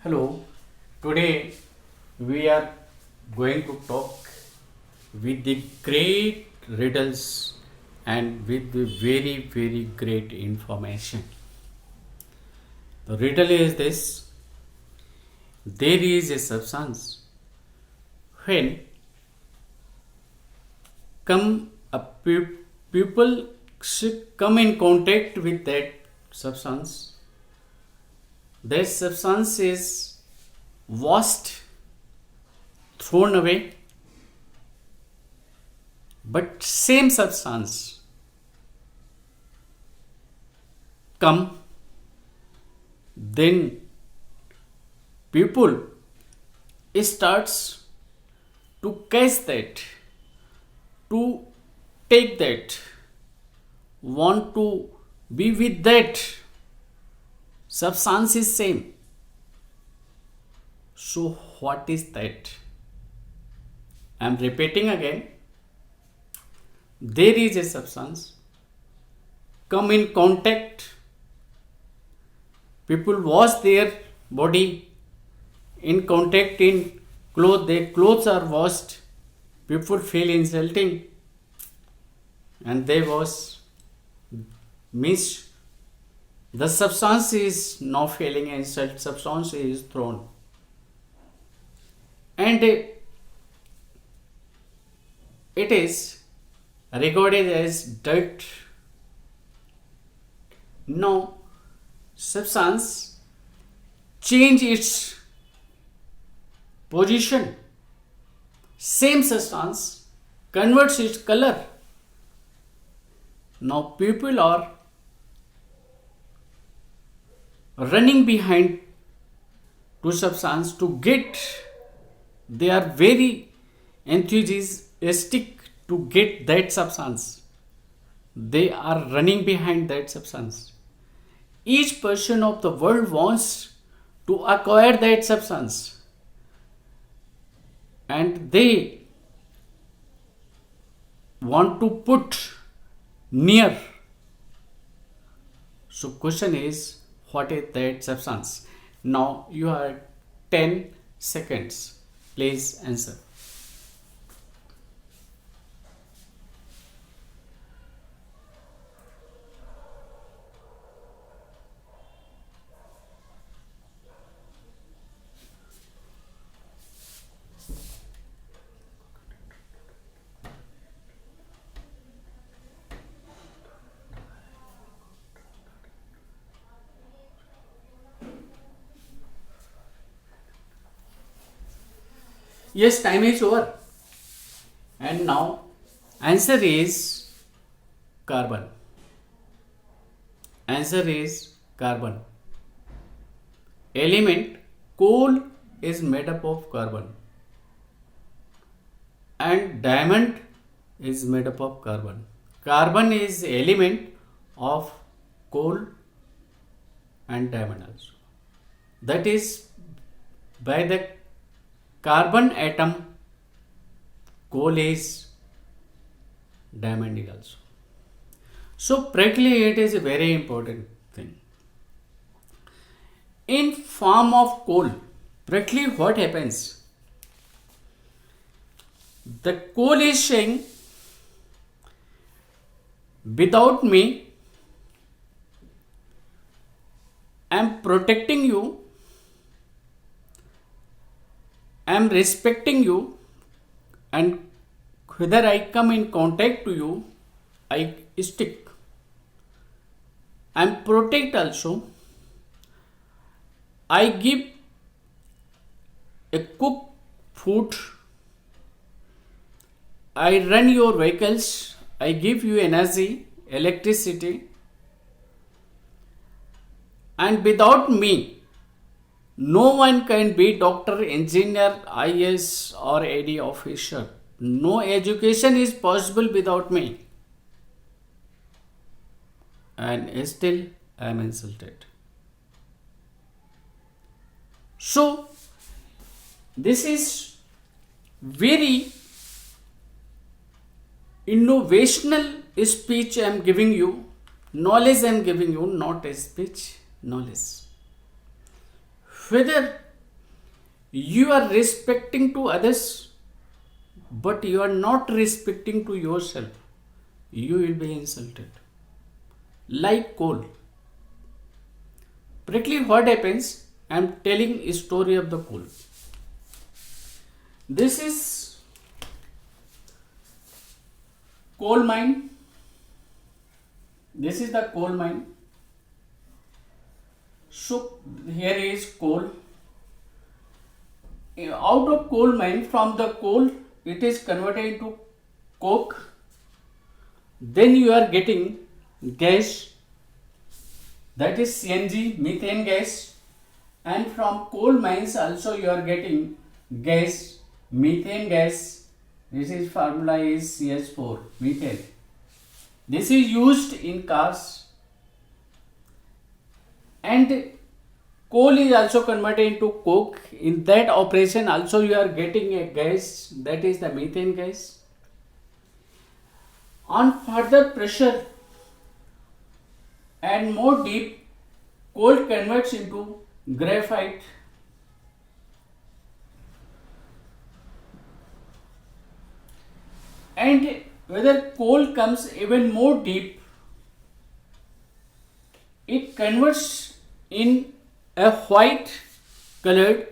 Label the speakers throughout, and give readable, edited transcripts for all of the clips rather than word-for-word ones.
Speaker 1: Hello, today we are going to talk with the great riddles and with the very great information. The riddle is this: there is a substance when come a people should come in contact with that substance. That substance is washed, thrown away, but same substance come, then people starts to catch that, to take that, want to be with that. Substance is same. So what is that? I am repeating again. There is a substance come in contact. People wash their body in contact in clothes. Their clothes are washed. People feel insulting, and they wash. Means the substance is not feeling insult. Substance is thrown, and it is regarded as dirt. Now, substance change its position. Same substance converts its color. Now people are running behind to substance to get. They are very enthusiastic to get that substance. They are running behind that substance. Each person of the world wants to acquire that substance, and they want to put near. So question is, what is that substance? Now you have 10 seconds. Please answer. Yes, time is over. And now answer is carbon. Answer is carbon. Element coal is made up of carbon, and diamond is made up of carbon. Carbon is element of coal and diamond also. That is, by the carbon atom, coal is, diamond is also. So practically it is a very important thing. In form of coal, practically what happens? The coal is saying, without me, I am protecting you, I am respecting you, and whether I come in contact to you, I stick. I am protect also. I give a cooked food. I run your vehicles. I give you energy, electricity. And without me, no one can be doctor, engineer, IAS or AD officer. No education is possible without me. And still I am insulted. So this is very innovational speech I am giving you. Knowledge I am giving you, not a speech, knowledge. Whether you are respecting to others, but you are not respecting to yourself, you will be insulted. Like coal. Practically what happens, I am telling a story of the coal. This is coal mine. This is the coal mine. So here is coal. Out of coal mine, from the coal it is converted into coke. Then you are getting gas, that is CNG, methane gas. And from coal mines also you are getting gas, methane gas. This is formula is CH4, methane. This is used in cars. And coal is also converted into coke. In that operation also you are getting a gas, that is the methane gas. On further pressure and more deep, coal converts into graphite. And whether coal comes even more deep, it converts in a white colored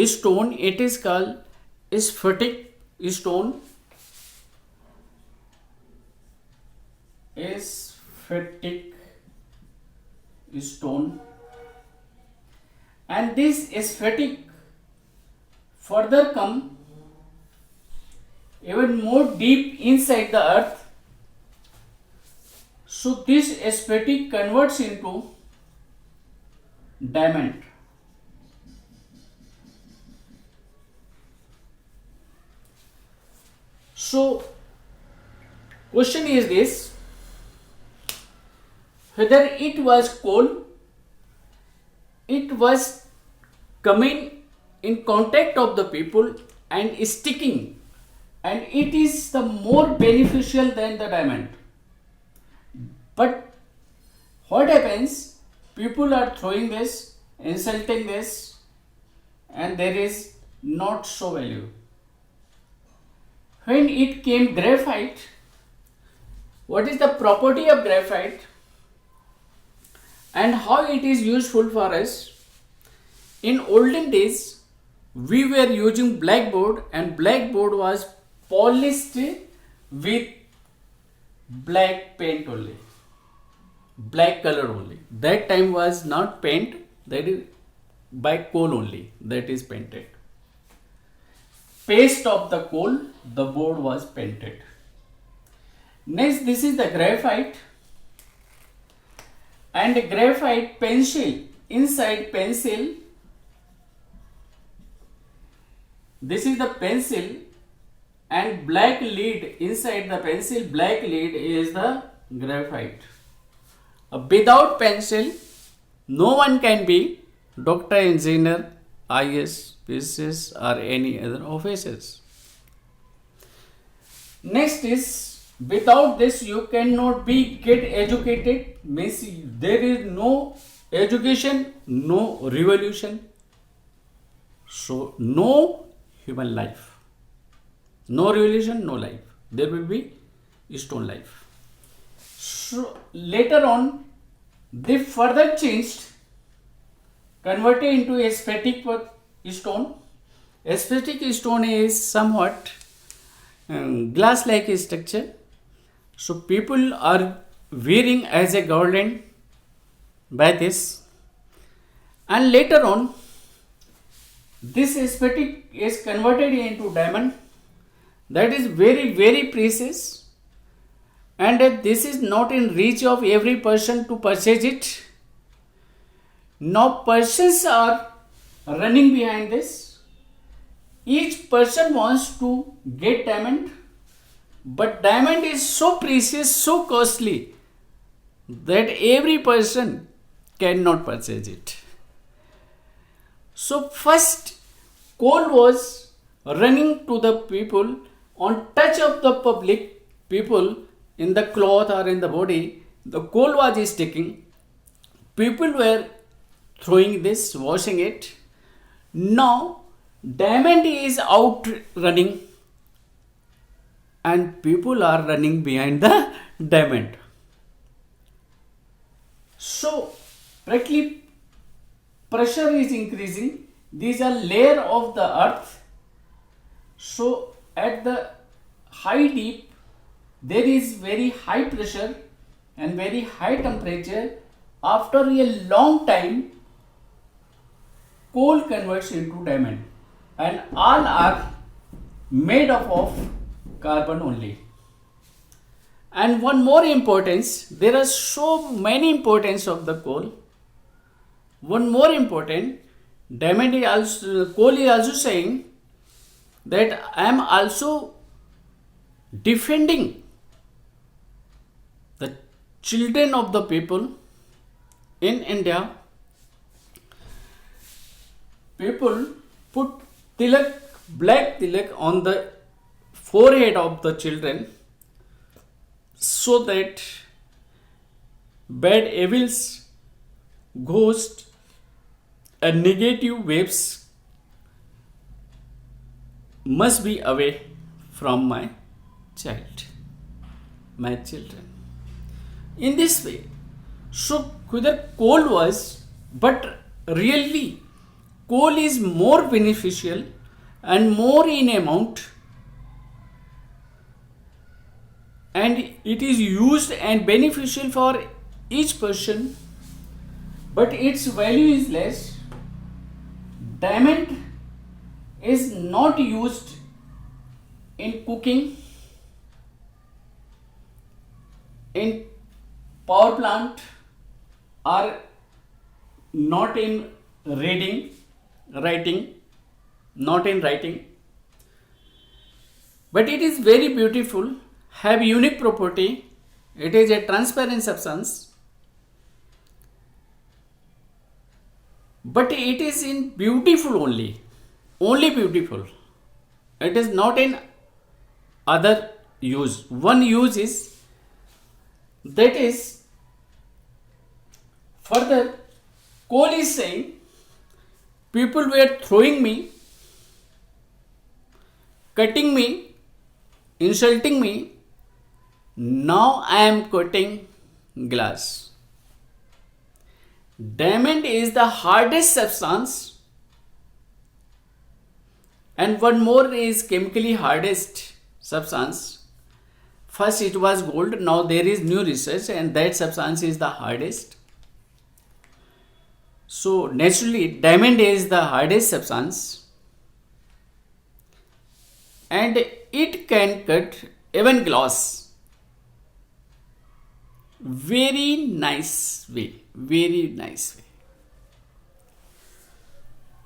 Speaker 1: stone. It is called sphatic stone. Sphatic stone. And this sphatic further come even more deep inside the earth. So this sphatic converts into diamond. So question is this, whether it was coal, it was coming in contact of the people and sticking, and it is the more beneficial than the diamond. But what happens, people are throwing this, insulting this, and there is not so value. When it came graphite, what is the property of graphite and how it is useful for us? In olden days, we were using blackboard, and blackboard was polished with black paint only, black color only. That time was not paint, that is by coal only, that is painted. Paste of the coal, the board was painted. Next, this is the graphite, and graphite pencil, inside pencil, this is the pencil, and black lead, inside the pencil, black lead is the graphite. Without pencil, no one can be doctor, engineer, IS, PCS or any other offices. Next is, without this you cannot be get educated, means there is no education, no revolution. So no human life, no revolution, no life. There will be stone life. So later on, they further changed, converted into a sphatic stone. A sphatic stone is somewhat glass-like structure. So people are wearing as a garland by this, and later on, this sphatic is converted into diamond. That is very, very precious, and this is not in reach of every person to purchase it. Now persons are running behind this. Each person wants to get diamond, but diamond is so precious, so costly, that every person cannot purchase it. So first, coal was running to the people, on touch of the public people, in the cloth or in the body, the coal was sticking. People were throwing this, washing it. Now Diamond is outrunning and people are running behind the diamond. So practically pressure is increasing. These are layer of the earth. So at the high deep there is very high pressure and very high temperature. After a long time coal converts into diamond and all are made up of carbon only. And one more importance, there are so many importance of the coal. One more important, diamond is also, coal is also saying that I am also defending the children of the people in India. People put tilak, black tilak on the forehead of the children so that bad evils, ghosts and negative waves must be away from my children. In this way, so whether coal was, but really coal is more beneficial and more in amount, and it is used and beneficial for each person, but its value is less. Diamond is not used in cooking, in power plant, or not in writing, not in writing, but it is very beautiful, have unique property. It is a transparent substance, but it is in beautiful only beautiful. It is not in other use. One use is that is further coal is saying people were throwing me, cutting me, insulting me. Now I am cutting glass. Diamond is the hardest substance, and one more is chemically hardest substance. First it was gold, now there is new research and that substance is the hardest. So naturally diamond is the hardest substance and it can cut even glass. Very nice way.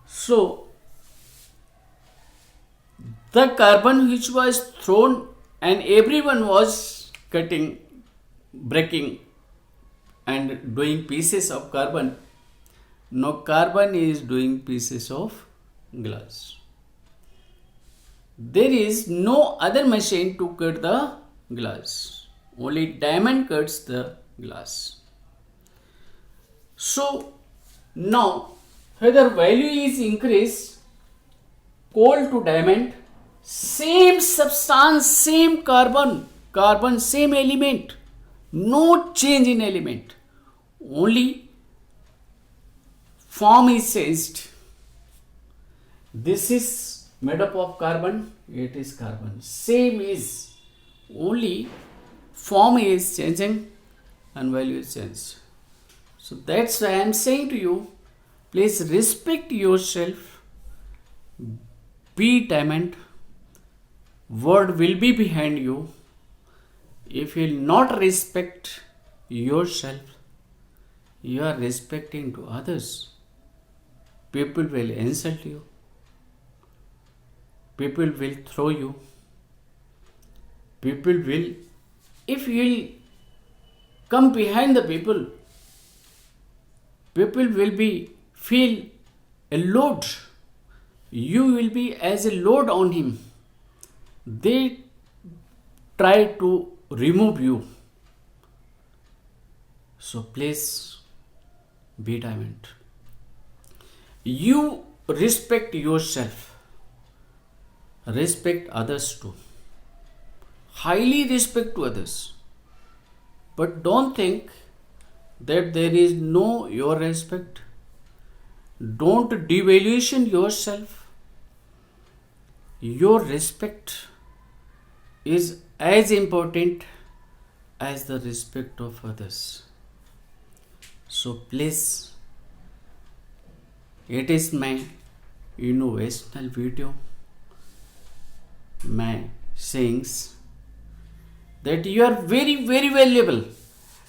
Speaker 1: So the carbon which was thrown and everyone was cutting, breaking and doing pieces of carbon. Now carbon is doing pieces of glass. There is no other machine to cut the glass. Only diamond cuts the glass. So now whether value is increased, coal to diamond, same substance, same carbon, same element, no change in element, only form is changed. This is made up of carbon, it is carbon, same is, only form is changing and value is changed. So that's why I am saying to you, please respect yourself, be diamond, world will be behind you. If you will not respect yourself, you are respecting to others. People will insult you, people will throw you, people will, if you will come behind the people will be feel a load, you will be as a load on him. They try to remove you. So please be diamond. You respect yourself. respect others too. Highly respect to others. But don't think that there is no your respect. Don't devaluation yourself. Your respect is as important as the respect of others. So please, it is my innovational video, my sayings that you are very, very valuable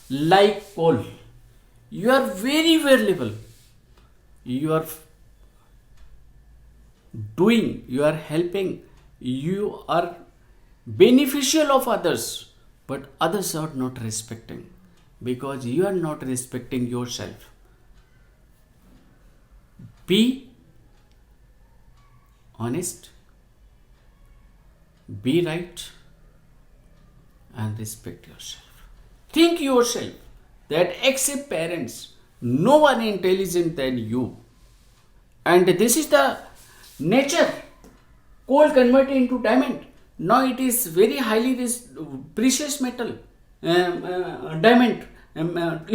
Speaker 1: like coal. You are very valuable. You are doing, you are helping, you are beneficial of others, but others are not respecting because you are not respecting yourself. Be honest, be right, and respect yourself. Think yourself that except parents, no one intelligent than you. And this is the nature. Coal converted into diamond. Now it is very highly precious metal, diamond,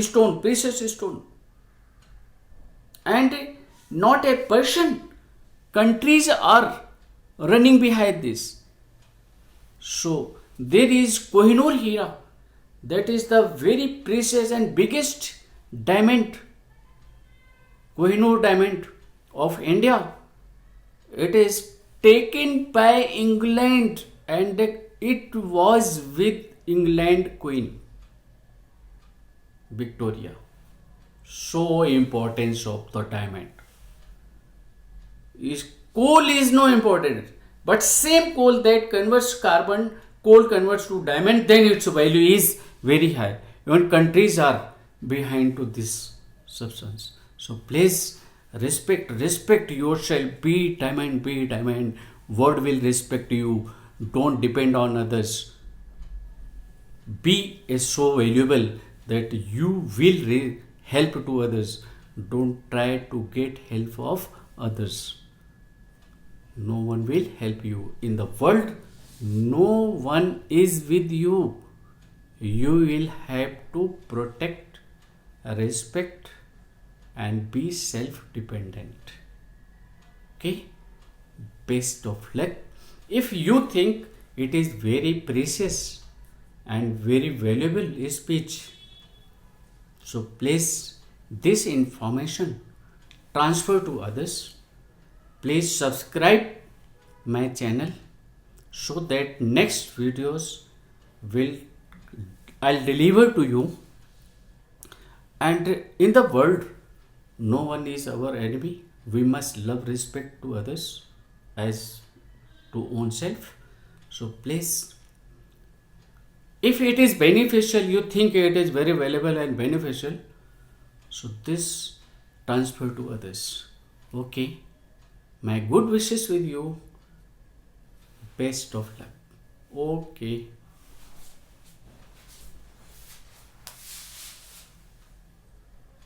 Speaker 1: stone, precious stone. And not a person, countries are running behind this. So there is Kohinoor Hira, that is the very precious and biggest diamond, Kohinoor diamond of India. It is taken by England and it was with England Queen Victoria. So importance of the diamond. Coal is no important, but same coal that converts carbon, coal converts to diamond, then its value is very high. Even countries are behind to this substance. So please respect yourself. Be diamond, be diamond. World will respect you. Don't depend on others. Be so valuable that you will help to others. Don't try to get help of others. No one will help you in the world. No one is with you. You will have to protect, respect, and be self-dependent. Okay? Best of luck. If you think it is very precious and very valuable speech, so please this information transfer to others. Please subscribe my channel so that next videos I'll deliver to you. And in the world, no one is our enemy. We must love, respect to others as to own self. So please, if it is beneficial, you think it is very valuable and beneficial, so this transfer to others. Okay. My good wishes with you. Best of luck. Okay.